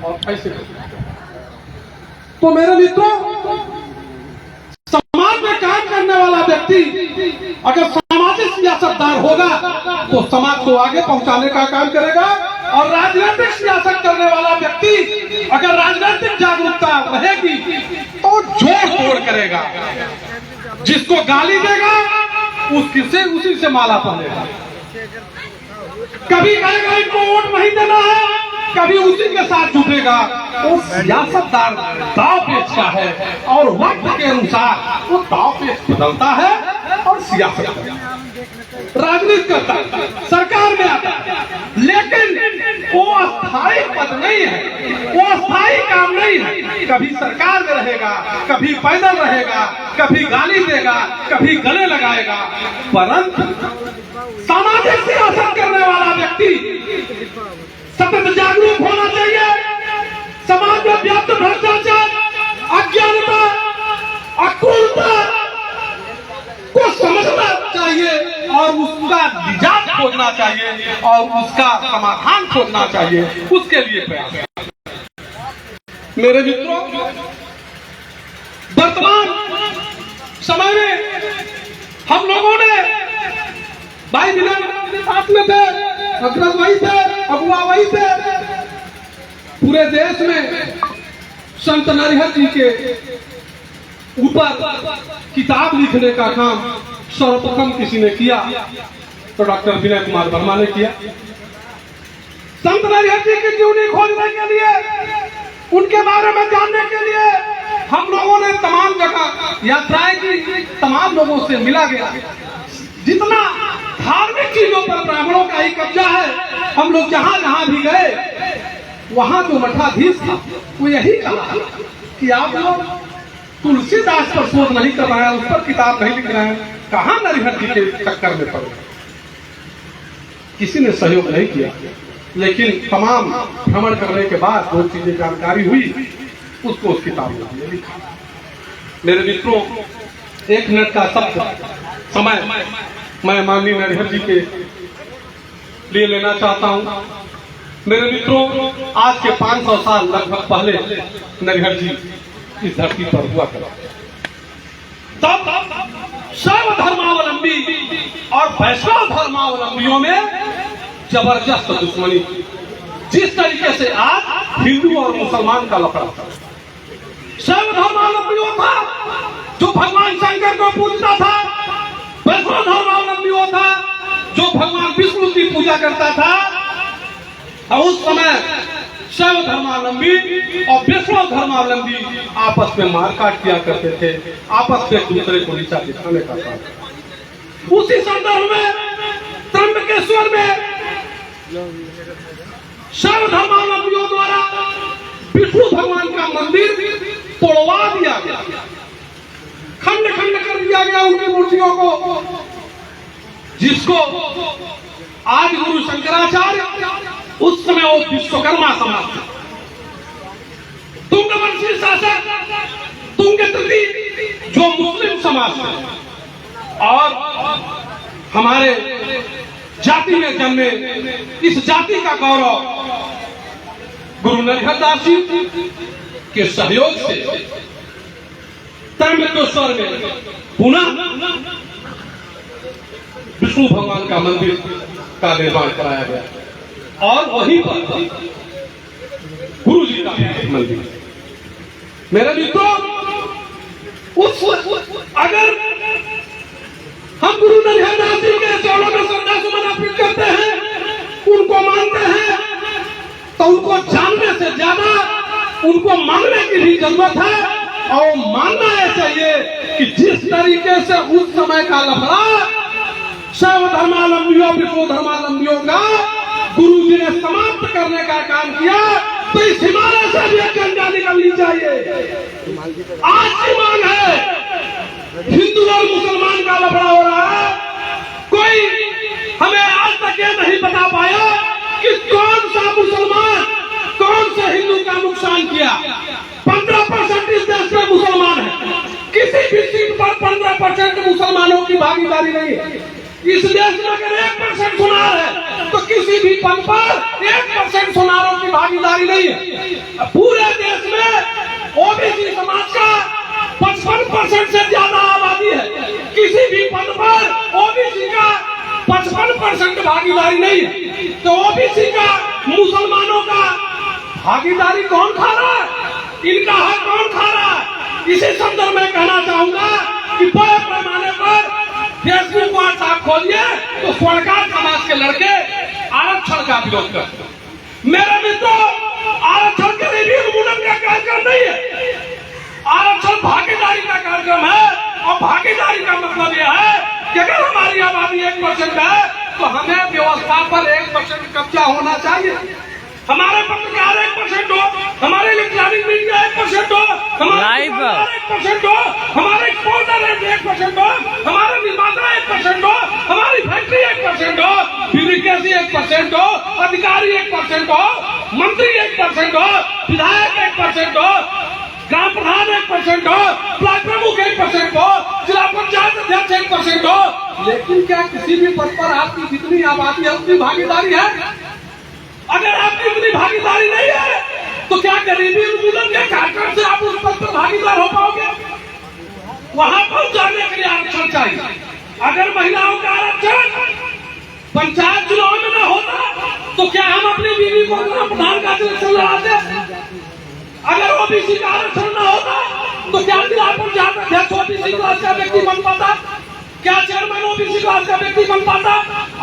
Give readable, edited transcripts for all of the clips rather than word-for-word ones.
और पैसे। तो मेरे मित्रों, समाज में काम करने वाला व्यक्ति अगर सामाजिक सियासतदार होगा तो समाज को आगे पहुंचाने का काम करेगा, और राजनीतिक सियासत करने वाला व्यक्ति अगर राजनीतिक जागरूकता रहेगी तो जोड़ तोड़ करेगा। जिसको गाली देगा उसी से माला पहनेगा। कभी कहेगा इनको वोट नहीं देना है, कभी उसी के साथ जुटेगा। वो सियासतदार दाव पेच का है और वक्त के अनुसार वो दाव पेच बदलता है और सियासत करता है, राजनीति करता है, सरकार में आता है। लेकिन वो अस्थायी पद नहीं है, वो अस्थायी काम नहीं है। कभी सरकार में रहेगा, कभी पैदल रहेगा, कभी गाली देगा, कभी गले लगाएगा। परंतु सामाजिक सियासत करने वाला व्यक्ति सतत जागरूक होना चाहिए। समाज में व्याप्त भ्रष्टाचार, अज्ञानता, अक्रूरता को समझना चाहिए और उसका निजात खोजना चाहिए और उसका समाधान खोजना चाहिए। उसके लिए प्रयास। मेरे मित्रों, वर्तमान समय में हम लोगों ने भाई विनय साथ में थे, अग्रज वही थे, अगुआ वही थे। पूरे देश में संत नरिहर जी के ऊपर किताब लिखने का काम सर्वप्रथम किसी ने किया तो डॉक्टर विनय कुमार वर्मा ने किया। संत नरिहर जी की जीवनी खोजने के लिए, उनके बारे में जानने के लिए हम लोगों ने तमाम जगह यात्राएं की, तमाम लोगों से मिला गया। जितना धार्मिक चीजों पर ब्राह्मणों का ही कब्जा है, हम लोग जहां जहां भी गए वहां जो मठाधीश था वो यही कहा कि आप लोग तुलसीदास पर शोध नहीं कर रहे हैं, उस पर किताब नहीं लिख रहे हैं, कहां नरिहर जी के चक्कर में पड़े। किसी ने सहयोग नहीं किया, लेकिन तमाम भ्रमण करने के बाद जो चीजें जानकारी हुई उसको उस किताब में लिखा। मेरे मित्रों, 1 मिनट का शब्द समय मैं माननीय नरिहर जी के लिए लेना चाहता हूं। मेरे मित्रों, आज के 500 साल लगभग पहले नरिहर जी इस धरती पर हुआ करते। तब शैव धर्मावलंबी और वैष्णव धर्मावलंबियों में जबरदस्त दुश्मनी थी, जिस तरीके से आज हिंदू और मुसलमान का लफड़ा था। शैव धर्मावलंबियों था जो भगवान शंकर को पूजता था, वैष्णव धर्मावलंबियों था जो भगवान विष्णु की पूजा करता था। और उस समय शैव धर्मावलंबी और वैष्णव धर्मावलंबी आपस में मारकाट किया करते थे, आपस में एक दूसरे को नीचा दिखाने का था। उसी संदर्भ में त्र्यंबकेश्वर में शैव धर्मावलंबियों द्वारा विष्णु भगवान का मंदिर तोड़वा दिया गया, खंड खंड कर दिया गया उनकी मूर्तियों को, जिसको आज गुरु शंकराचार्य, उस समय वो विश्वकर्मा समाज था, तुंगवंशी शासक तुंगतिथि जो मुस्लिम समाज था, और हमारे जाति में जन्मे इस जाति का गौरव गुरु नरिहर दास जी के सहयोग से त्र्यंबकेश्वर में पुनः विष्णु भगवान का मंदिर का निर्माण कराया गया और वहीं पर गुरु जी का मंदिर। मेरे मित्रों, अगर हम गुरु नरिहर दास जी के चरणों में श्रद्धा सुमन अर्पित करते हैं, उनको मानते हैं, तो उनको जानने से ज्यादा उनको मानने की भी जरूरत है। और मानना यह चाहिए कि जिस तरीके से उस समय का लफड़ा शैव धर्मावलंबियों विष्णु धर्मावलंबियों का गुरु जी ने समाप्त करने का काम किया, तो इस हिमालय से भी एक झंडा निकलनी चाहिए। आज की मांग है, हिंदू और मुसलमान का लफड़ा हो रहा है, कोई हमें आज तक ये नहीं बता पाया कि कौन सा मुसलमान कौन सा हिंदू का नुकसान किया। 15% इस देश में मुसलमान है, किसी भी सीट पर 15% मुसलमानों की भागीदारी नहीं है। इस देश में अगर 1% सुनार है तो किसी भी पद पर 1% सुनारों की भागीदारी नहीं है। पूरे देश में ओबीसी समाज का 55% से ज्यादा आबादी है, किसी भी पद पर ओबीसी का 55% भागीदारी नहीं है। तो ओबीसी का, मुसलमानों का भागीदारी कौन खा रहा है, इनका हक कौन खा रहा है? इसी संदर्भ में कहना चाहूंगा कि बड़े पैमाने पर फेसबुक व्हाट्सएप खोलिए तो स्वर्णकार समाज के लड़के आरक्षण का विरोध करते हैं। मेरे मित्रों, आरक्षण के लिए उन्मूलन का कार्यक्रम नहीं है, आरक्षण भागीदारी का कार्यक्रम है। और भागीदारी का मतलब यह है कि अगर हमारी आबादी 1% है तो हमें व्यवस्था पर 1% कब्जा होना चाहिए। हमारे पत्रकार 1% हो, हमारे इलेक्ट्रॉनिक मीडिया 1% हो, हमारे 1% हो, हमारे एक्सपोर्टर 1% हो, हमारे निर्माता 1% हो, हमारी फैक्ट्री 1% हो, ब्यूरोक्रेसी 1% हो, अधिकारी 1% हो, मंत्री 1% हो, विधायक 1% हो, ग्राम प्रधान 1% हो, ब्लॉक प्रमुख 1% हो, जिला पंचायत अध्यक्ष 1% हो। लेकिन क्या किसी भी पद पर आपकी जितनी आबादी है उतनी भागीदारी है? अगर आपकी इतनी भागीदारी नहीं है तो क्या गरीबी उन्मूलन के कार्यक्रम से आप उस पद पर भागीदार हो पाओगे? वहां पर जाने के लिए आरक्षण चाहिए। अगर महिलाओं का आरक्षण पंचायत चुनाव में न होता तो क्या हम अपनी बीवी को प्रधान का इलेक्शन लड़ाते? अगर ओबीसी का आरक्षण न होता तो क्या जिला पंचायत अध्यक्ष ओबीसी क्लास का व्यक्ति बन पाता? क्या चेयरमैन ओबीसी क्लास का व्यक्ति बन पाता?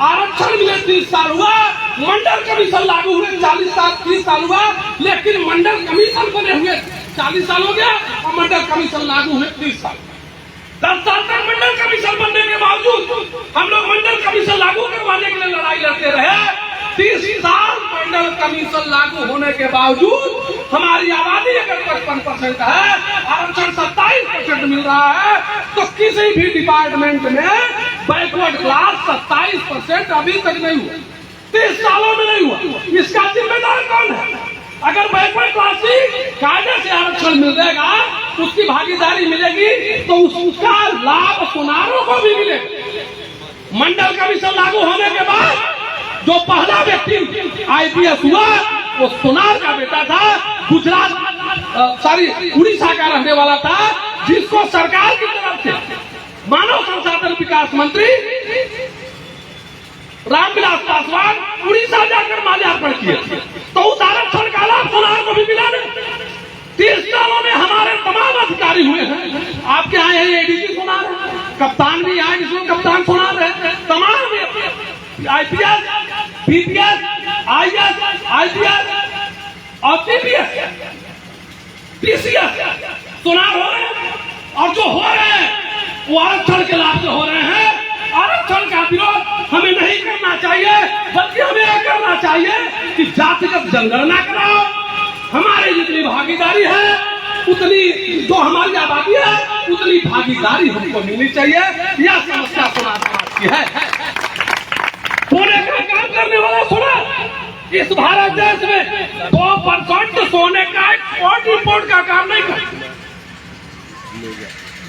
आरक्षण मिले 30 साल हुआ, मंडल कमीशन लागू हुए 30 साल हुआ, लेकिन मंडल कमीशन बने हुए 40 साल हो गया और मंडल कमीशन लागू हुए 30 साल। 10 साल तक मंडल कमीशन बनने के बावजूद हम लोग मंडल कमीशन लागू करवाने के लिए लड़ाई लड़ते रहे। 30 साल मंडल कमीशन लागू होने के बावजूद हमारी आबादी अगर 55% है, आरक्षण 27% मिल रहा है, तो किसी भी डिपार्टमेंट में बैकवर्ड क्लास 27% अभी तक नहीं हुआ, 30 सालों में नहीं हुआ। इसका जिम्मेदार कौन है? अगर बैकवर्ड क्लास की कायदे से आरक्षण मिल जाएगा, उसकी भागीदारी मिलेगी तो उसका लाभ सुनारों को भी मिलेगा। मंडल कमीशन लागू होने के बाद जो पहला व्यक्ति आईपीएस हुआ वो सोनार का बेटा था, उड़ीसा का रहने वाला था, जिसको सरकार की तरफ से मानव संसाधन विकास मंत्री रामविलास पासवान उड़ीसा जाकर माल्यार्पण किए। तो उस आरक्षण का लाभ सोनार को भी मिला नहीं। 30 सालों में हमारे तमाम अधिकारी हुए हैं। आपके यहाँ यही एडीसी सोनार है, कप्तान भी यहाँ जिसमें कप्तान सोनार है, तमाम आईपीएस, बीपीएस, आईएएस, आईपीएस और पीपीएस, पीसीएस सोनार हो रहे हैं। और जो हो रहे हैं वो आरक्षण के लाभ से हो रहे हैं। आरक्षण का विरोध हमें नहीं करना चाहिए, बल्कि हमें यह करना चाहिए कि जातिगत जनगणना कराओ। हमारी जितनी भागीदारी है उतनी, जो हमारी आबादी है उतनी भागीदारी हमको मिलनी चाहिए। यह समस्या सोनार समाज की है। सोने का काम करने वाला सोनार इस भारत देश में 2% सोने का एक्सपोर्ट इंपोर्ट का काम नहीं करता।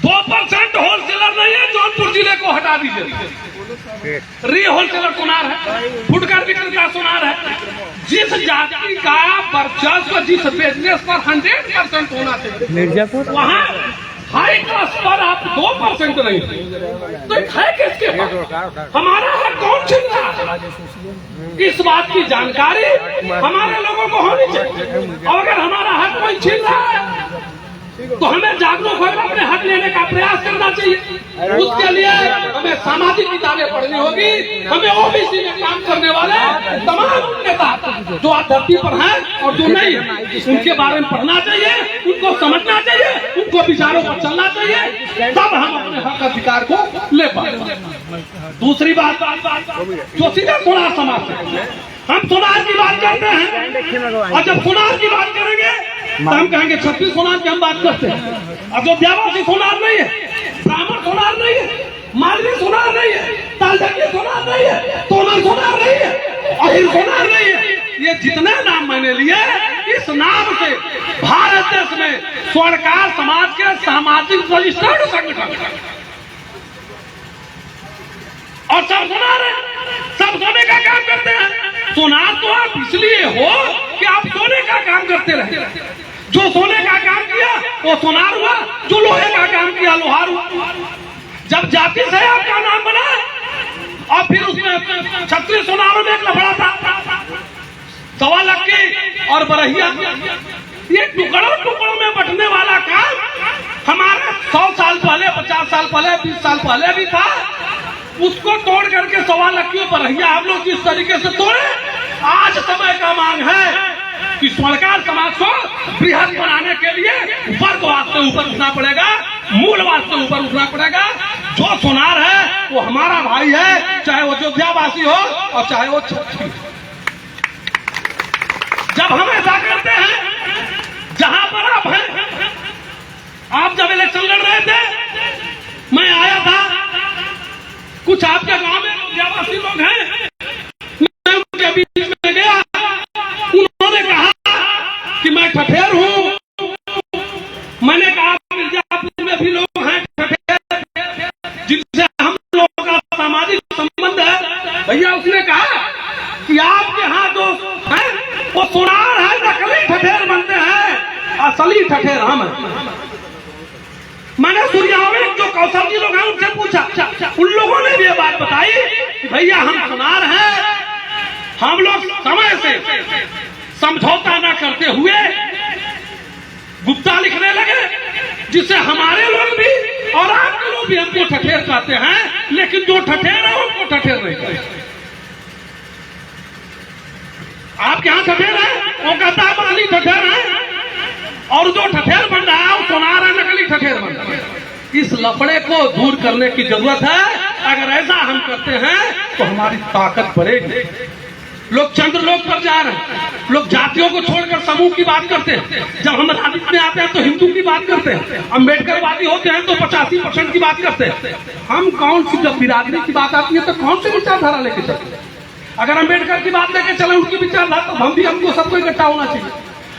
2% होलसेलर नहीं है। जौनपुर जिले को हटा दीजिए, री होलसेलर सोनार है, फुटकर विक्रेता सोनार है। जिस जाति का वर्चस्व जिस बिजनेस पर 100% होना चाहिए मिर्जापुर, वहाँ हाई क्लास पर आप 2% नहीं तो है किसके पास? हमारा हक कौन छीन रहा है? इस बात की जानकारी हमारे लोगों को होनी चाहिए। और अगर हमारा हक कोई छीन रहा है तो हमें जागरूक होकर अपने हक लेने का प्रयास करना चाहिए। उसके लिए हमें सामाजिक किताबें पढ़नी होगी। हमें ओबीसी में काम करने वाले तमाम नेता जो आज धरती पर हैं और जो नहीं है, उनके बारे में पढ़ना चाहिए, उनको समझना चाहिए, उनको विचारों पर चलना चाहिए, तब हम अपने हक अधिकार को ले पाएंगे। दूसरी बात जो सीधा सोनार समाज से हम सोनार की बात करते हैं, और जब सोनार की बात करेंगे तो हम कहेंगे 36 सोनार की हम बात करते हैं। अयोध्यावासी सोनार नहीं है, ब्राह्मण सोनार नहीं है, मालवी सोनार नहीं है, तालडंगी सोनार नहीं है, तोमर सोनार नहीं है, अहिर सोनार नहीं है। ये जितने नाम मैंने लिए, इस नाम से भारत देश में स्वर्णकार समाज के सामाजिक रजिस्टर्ड संगठन और सब सोनार है, सब सोने का काम करते हैं। सोनार तो आप इसलिए हो कि आप काम करते रहे। जो सोने का काम किया वो सोनार हुआ, जो लोहे का काम किया लोहार हुआ। जब जाति से आपका नाम बना और फिर उसमें छत्तीस सोनारों में एक लफड़ा था, 1.25 लाख की और बरहिया, ये टुकड़ों टुकड़ों में बंटने वाला काम हमारे 100 साल पहले, 50 साल पहले, 20 साल पहले भी था। उसको तोड़ करके 1.25 लाख की बरहिया हम लोग जिस तरीके से तोड़े, आज समय का मांग है कि स्वर्णकार समाज को बृहद बनाने के लिए वर्ग वास्ते ऊपर उठना पड़ेगा, मूल वास्ते ऊपर उठना पड़ेगा। जो सोनार है वो हमारा भाई है, चाहे वो अयोध्यावासी हो और चाहे वो छठी। जब हम ऐसा करते हैं, जहां पर आप जब इलेक्शन लड़ रहे थे, मैं आया था, कुछ आपके गांव में अयोध्यावासी लोग हैं, मैं उनके बीच में गया, उन्होंने कहा कि मैं ठठेर हूं। मैंने कहा मिर्जापुर में भी लोग हैं ठठेर, जिनसे हम लोगों का सामाजिक संबंध है। भैया उसने कहा कि आपके यहाँ जो है वो सोनार है, नकली ठठेर बनते हैं, असली ठठेर हम हैं। मैंने सूर्याओं में जो कौशल जी लोग हैं उनसे पूछा, उन लोगों ने भी ये बात बताई कि भैया हम सोनार हैं, हम लोग समय से समझौता न करते हुए गुप्ता लिखने लगे, जिससे हमारे लोग भी और आपके लोग भी हमको ठठेर कहते हैं, लेकिन जो ठठेर है उनको ठठेर नहीं कहते। आपके यहाँ ठठेर है, वो कहता है असली ठठेर है, और जो ठठेर बन रहा है वो सोनार है, नकली ठठेर बन रहा है। इस लफड़े को दूर करने की जरूरत है। अगर ऐसा हम करते हैं तो हमारी ताकत बढ़ेगी। लोग चंद्रलोक पर जा रहे हैं, लोग जातियों को छोड़कर समूह की बात करते हैं। जब हम राजनीति में आते हैं तो हिंदू की बात करते हैं, अम्बेडकरवादी होते हैं तो 85% की बात करते हैं। हम कौन सी, जब बिरादरी की बात आती है तो कौन सी विचारधारा लेके चलते हैं? अगर अम्बेडकर की बात लेके चले उनकी विचारधारा, तो हम भी, हमको सबको इकट्ठा होना चाहिए।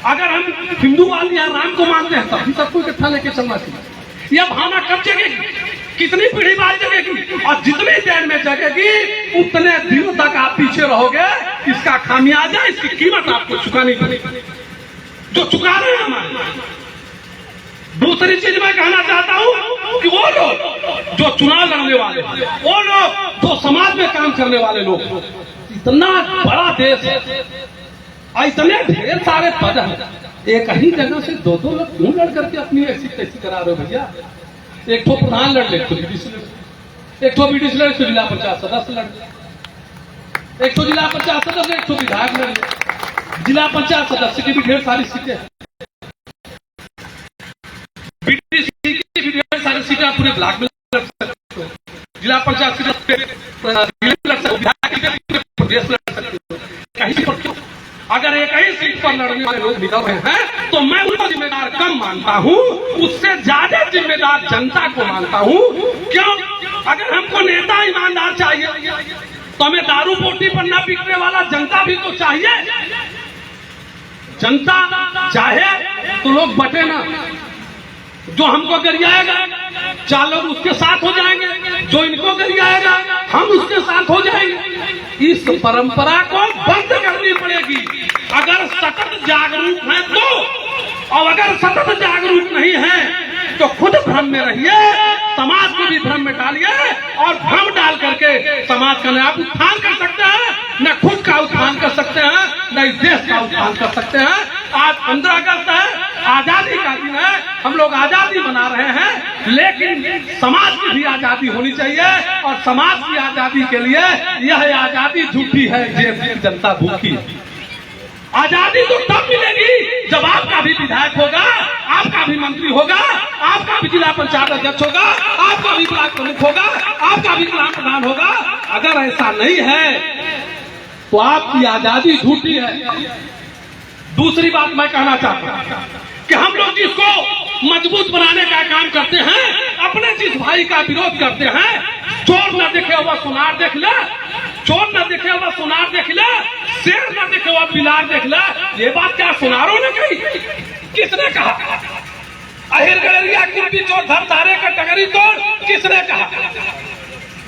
अगर हम हिंदूवादी या राम को मानते हैं तब भी सबको इकट्ठा लेके चलना चाहिए। यह भावना कब जगेगी, कितनी पीढ़ी बाद जगेगी, और जितनी देर में जगेगी उतने दिनों तक आप पीछे रहोगे। इसका खामियाजा, इसकी कीमत आपको चुकानी पड़ेगी, जो चुका रहे हैं हमारे। दूसरी चीज मैं कहना चाहता हूं कि वो लोग जो चुनाव लड़ने वाले, वो लोग जो समाज में काम करने वाले लोग, इतना बड़ा देश है, इतने ढेर सारे पद हैं, एक ही जगह से दो लोग क्यों लड़ करके अपनी ऐसी कैसी करा रहे हो भैया? एक तो प्रधान लड़ ले, एक तो बीडीसी लड़, एक तो जिला पंचायत सदस्य लड़, एक तो जिला पंचायत सदस्य, एक तो विधायक लड़। जिला पंचायत सदस्य की भी ढेर सारी सीटें, बीडीसी की भी ढेर सारी सीटें पूरे ब्लॉक में लड़ सकते हो, जिला पंचायत लड़ सकते हो, विधायक की प्रदेश लड़ सकते हो। कहीं पर क्यों? अगर एक ही सीट पर लड़ने वाले लोग निकल रहे हैं तो मैं उनको जिम्मेदार कम मानता हूं, उससे ज्यादा जिम्मेदार जनता को मानता हूं। क्यों? अगर हमको नेता ईमानदार चाहिए तो हमें दारू पोटी पर न बिकने वाला जनता भी तो चाहिए। जनता चाहे तो लोग बटे ना, जो हमको गरियाएगा 4 लोग उसके साथ हो जाएंगे, जो इनको गरियाएगा हम उसके साथ हो जाएंगे। इस परंपरा को बंद करनी पड़ेगी। अगर सतत जागरूक है तो, और अगर सतत जागरूक नहीं है तो खुद भ्रम में रहिए, समाज को भी भ्रम में डालिए, और भ्रम डाल करके समाज का न आप उत्थान कर सकते हैं, न खुद का उत्थान कर सकते हैं, न इस देश का उत्थान कर सकते हैं। आज 15 अगस्त है, आजादी का दिन है, हम लोग आजादी मना रहे हैं, लेकिन समाज की भी आजादी होनी चाहिए। और समाज की आजादी के लिए यह आजादी झूठी है, ये जनता भूखी है। आजादी तो तब मिलेगी जब आपका भी विधायक होगा, आपका भी मंत्री होगा, आपका भी जिला पंचायत अध्यक्ष होगा, आपका भी ब्लॉक प्रमुख होगा, आपका भी ग्राम प्रधान होगा। अगर ऐसा नहीं है तो आपकी आजादी झूठी है। दूसरी बात मैं कहना चाहता हूं कि हम लोग जिसको मजबूत बनाने का काम करते हैं, अपने जिस भाई का विरोध करते हैं, चोर न देखे वह सुनार देख ले, चोर न देखे वह सुनार देख ले, शेर न देखे वह बिलार देख ले। ये बात क्या सुनारों ने कही? किसने कहा? अहिर गड़रिया कुर्बी चोर धर धारे का टगरी तोड़, किसने कहा?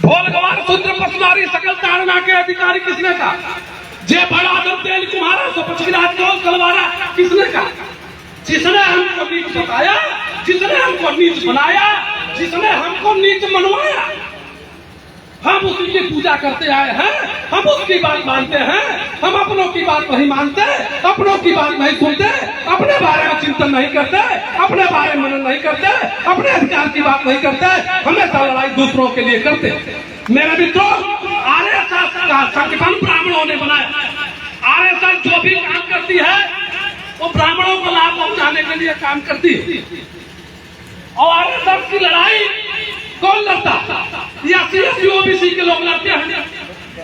ढोल गवार शूद्र पशुआरी सकल ताड़ना के अधिकारी, किसने कहा? जे बड़ा आदम तेल कुमारा तो पचकिराज को कलवारा किसने कहा? जिसने हमको नीच बताया, जिसने हमको नीच बनाया, जिसने हमको नीच मनवाया, हम उसी की पूजा करते आए हैं, हम उसकी बात मानते हैं, हम अपनों की बात नहीं मानते, अपनों की बात नहीं सुनते, अपने बारे में चिंतन नहीं करते, अपने बारे में मनन नहीं करते, अपने अधिकार की बात नहीं करते, हमेशा लड़ाई दूसरों के लिए करते। मेरे मित्रों, आरएसएस का संगठन ब्राह्मणों ने बनाया। आरएसएस जो भी काम करती है वो ब्राह्मणों को लाभ पहुंचाने के लिए काम करती है। और आरएसएस की लड़ाई कौन लड़ता? एससी एसटी ओबीसी के लोग लड़ते हैं।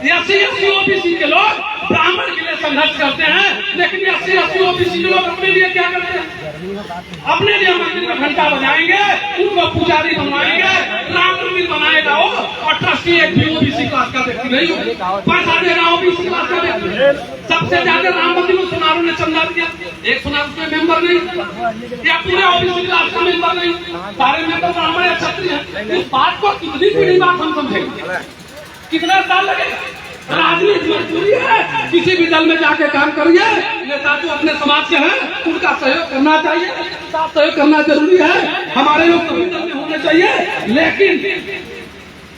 एससी एसटी ओबीसी के लोग ब्राह्मण के लिए संघर्ष करते हैं, लेकिन एससी एसटी ओबीसी के लोग अपने लिए क्या करते हैं? अपने लिए मंदिर में घंटा बजाएंगे, उनको पुजारी बनवाएंगे, राम मंदिर बनाएगा वो, और ट्रस्टी एक भी ओबीसी क्लास का व्यक्ति नहीं हो, पैसा देगा ओबीसी क्लास का व्यक्ति। सबसे ज्यादा राम मंदिर में सुनारों ने चंदा दिया, एक सुनार उसमें मेंबर नहीं, या पूरे ओबीसी क्लास का मेंबर नहीं, सारे मेंबर ब्राह्मण या क्षत्रिय हैं। इस बात को कितनी पीढ़ी बात हम समझेंगे? कितना साल लगेगा? राजनीति मजबूरी है, किसी भी दल में जाके काम करिए, नेता जो अपने समाज के हैं उनका सहयोग करना चाहिए, साथ सहयोग करना जरूरी है, हमारे लोग सभी दल में होने चाहिए, लेकिन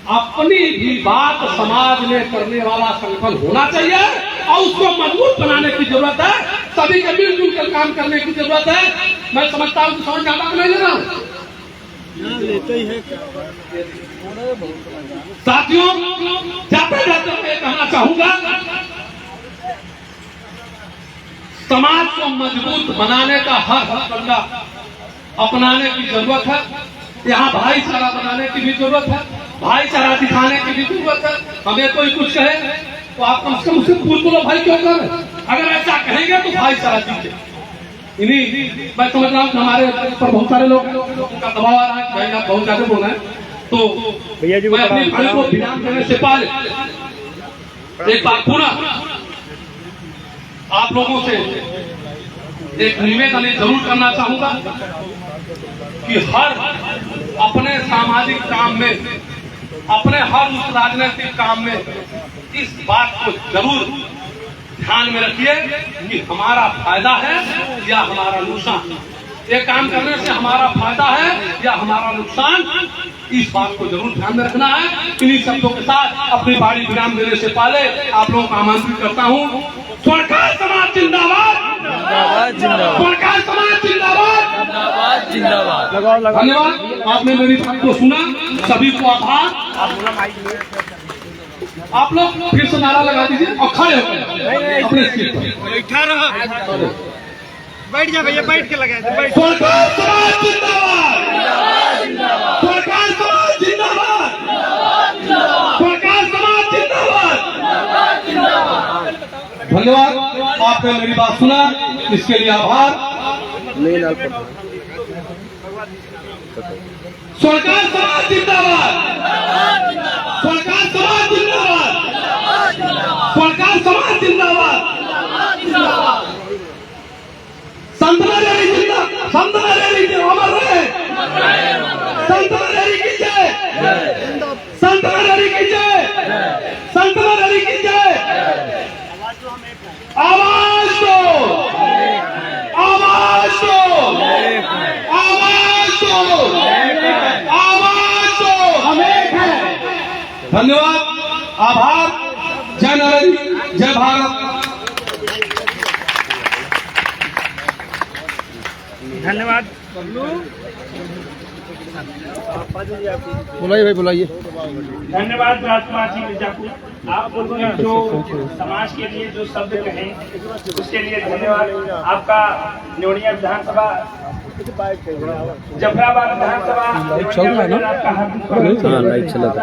अपनी भी बात समाज में करने वाला संगठन होना चाहिए और उसको मजबूत बनाने की जरूरत है। सभी के मिलजुल कर काम करने की जरूरत है। मैं समझता हूँ समझ ज्यादा नहीं ले रहा हूँ साथियों। जाते जाते मैं कहना चाहूंगा, समाज को मजबूत बनाने का हर फंडा अपनाने की जरूरत है। यहाँ भाईचारा बनाने की भी जरूरत है, भाईचारा दिखाने की भी जरूरत है। हमें कोई कुछ कहे तो आप कम से कम उससे पूछ बोलो भाई क्यों कर रहे? अगर ऐसा कहेंगे तो भाईचारा जीते। इन्हीं मैं समझ रहा हूँ कि हमारे पर बहुत सारे लोग का दबाव आ रहा है, भाई आप बहुत ज्यादा बोल रहे हैं, तो भैया जी मैं अपनी भाई को विराम देने से पहले एक बात पुनः आप लोगों से एक निवेदन जरूर करना चाहूंगा कि हर अपने सामाजिक काम में, अपने हर उस राजनीतिक काम में इस बात को जरूर ध्यान में रखिए कि हमारा फायदा है या हमारा नुकसान। ये काम करने से हमारा फायदा है या हमारा नुकसान, इस बात को जरूर ध्यान में रखना है। इन्हीं शब्दों के साथ अपनी बारी विराम देने से पहले आप लोगों को आमंत्रित करता हूँ। स्वर्णकार समाज जिंदाबाद, स्वर्णकार समाज जिंदाबाद, जिंदाबाद। धन्यवाद, आपने मेरी बात को सुना, सभी को आभार। आप लोग फिर से नारा लगा दीजिए और खड़े होकर अपने सीट पर बैठा रहो। बैठ जा भैया, बैठ के लगा दे। स्वर्णकार समाज जिंदाबाद, स्वर्णकार समाज जिंदाबाद, स्वर्णकार समाज जिंदाबाद। धन्यवाद, आपने मेरी बात सुना, इसके लिए आभार। स्वर्णकार समाज जिंदाबाद, स्वर्णकार समाज जिंदाबाद, स्वर्णकार समाज जिंदाबाद। संत नरेरी जिंदाबाद, संत नरेरी अमर रहे, संत नरेरी की जय, संत नरेरी की जय, संत नरेरी की जय। आवाज दो, आवाज दो, आवाज दो, आवाज दो, हम एक हैं। धन्यवाद, आभार। जय नरेंद्र, जय भारत। धन्यवाद। बुलाइए भाई, बुलाइए। धन्यवाद राजकुमार जी मिर्जापुर, आप लोगों ने जो समाज के लिए जो शब्द कहे उसके लिए धन्यवाद। आपका न्योनिया विधानसभा, जफराबाद विधानसभा, आपका हार्दिक